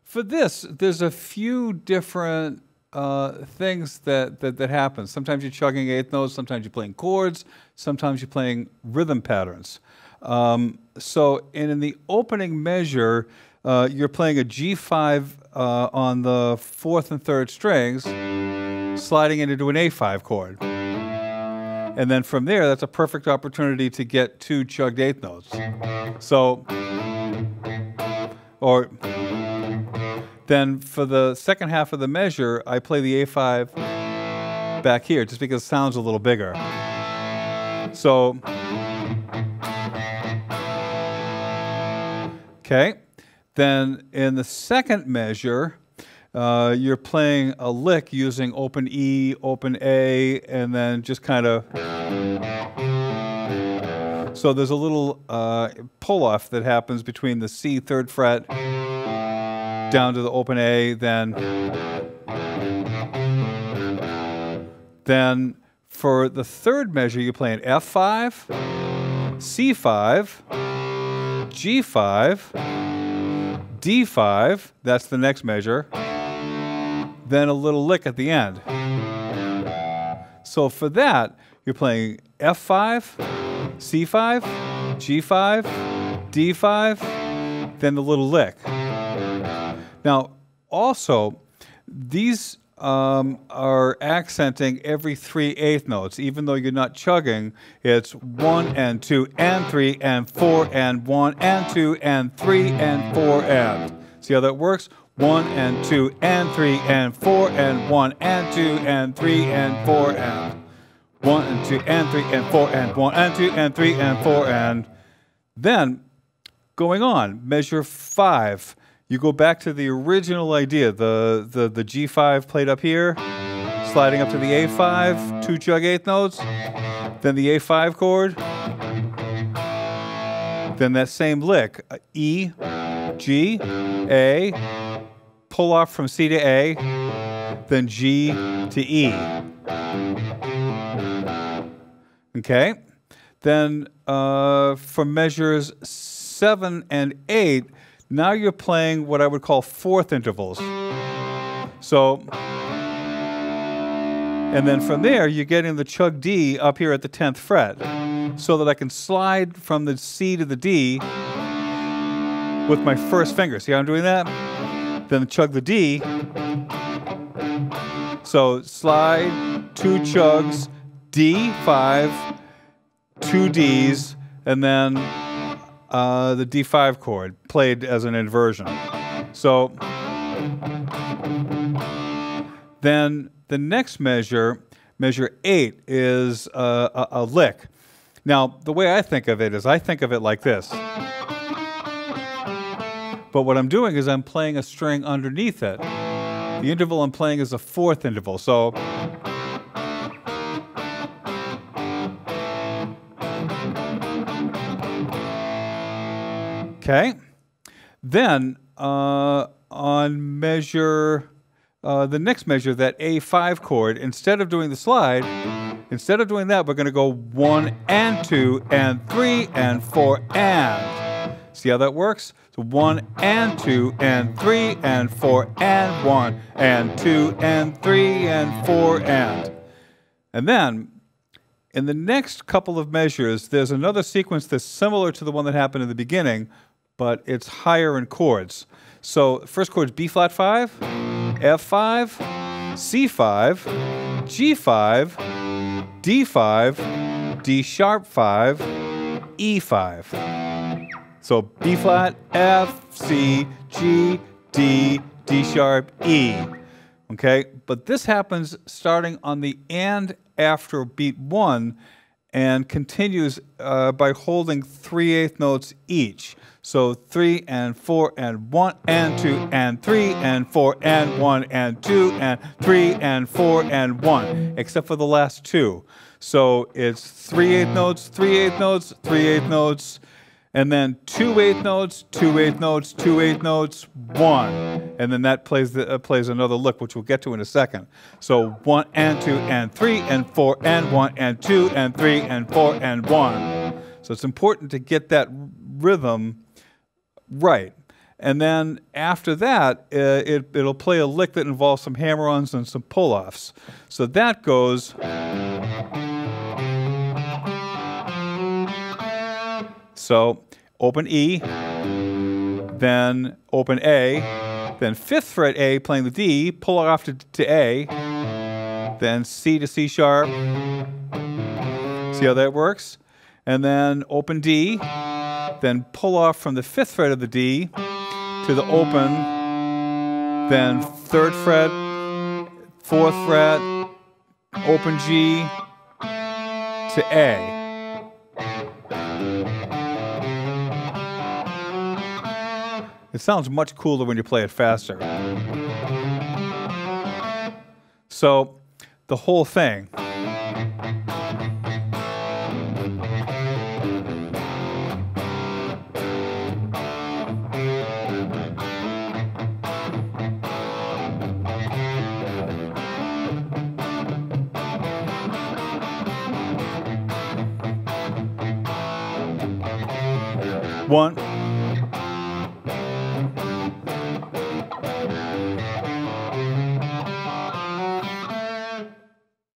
For this, there's a few different things that happen. Sometimes you're chugging eighth notes, sometimes you're playing chords, sometimes you're playing rhythm patterns. So in the opening measure, you're playing a G5 on the 4th and 3rd strings, sliding it into an A5 chord. And then from there, that's a perfect opportunity to get 2 chugged eighth notes. So, or then for the second half of the measure, I play the A5 back here, just because it sounds a little bigger. So, okay. Then in the second measure, you're playing a lick using open E, open A, and then just kind of... So there's a little pull-off that happens between the C 3rd fret down to the open A, then for the third measure, you play an F5, C5, G5, D5, that's the next measure, then a little lick at the end. So for that, you're playing F5, C5, G5, D5, then the little lick. Now, also, these are accenting every 3/8 notes. Even though you're not chugging, it's 1 and 2 and 3 and 4 and 1 and 2 and 3 and 4 and. See how that works? 1 and 2 and 3 and 4 and 1 and 2 and 3 and 4 and. 1 and 2 and 3 and 4 and 1 and 2 and 3 and 4 and. Then, going on, measure 5. You go back to the original idea, the G5 played up here, sliding up to the A5, 2 chug eighth notes, then the A5 chord, then that same lick, E, G, A, pull off from C to A, then G to E. Okay? Then for measures 7 and 8, now you're playing what I would call 4th intervals. So, and then from there, you're getting the chug D up here at the 10th fret, so that I can slide from the C to the D with my first finger. See how I'm doing that? Then chug the D. So slide, 2 chugs, D5, 2 Ds, and then the D5 chord played as an inversion. So then the next measure, measure 8, is a lick. Now, the way I think of it is I think of it like this. But what I'm doing is I'm playing a string underneath it. The interval I'm playing is a 4th interval. So okay, then on measure, the next measure, that A5 chord, instead of doing the slide, instead of doing that, we're going to go 1 and 2 and 3 and 4 and. See how that works? So 1 and 2 and 3 and 4 and 1 and 2 and 3 and 4 and. And then, in the next couple of measures, there's another sequence that's similar to the one that happened in the beginning, but it's higher in chords. So first chord is B flat 5, F5, C5, G5, D5, D sharp 5, E5. So B flat, F, C, G, D, D sharp, E. Okay, but this happens starting on the and after beat 1 and continues by holding 3/8 notes each. So 3 and 4 and 1 and 2 and 3 and 4 and 1 and 2 and 3 and 4 and 1, except for the last 2. So it's 3/8 notes, 3/8 notes, 3/8 notes, and then 2/8 notes, 2/8 notes, 2/8 notes, 1. And then that plays another lick, which we'll get to in a second. So 1 and 2 and 3 and 4 and 1 and 2 and 3 and 4 and 1. So it's important to get that rhythm right. And then after that, it'll play a lick that involves some hammer-ons and some pull-offs. So that goes. So open E, then open A, then 5th fret A playing the D, pull it off to A, then C to C sharp. See how that works? And then open D, then pull off from the 5th fret of the D to the open, then 3rd fret, 4th fret, open G to A. It sounds much cooler when you play it faster. So the whole thing. One.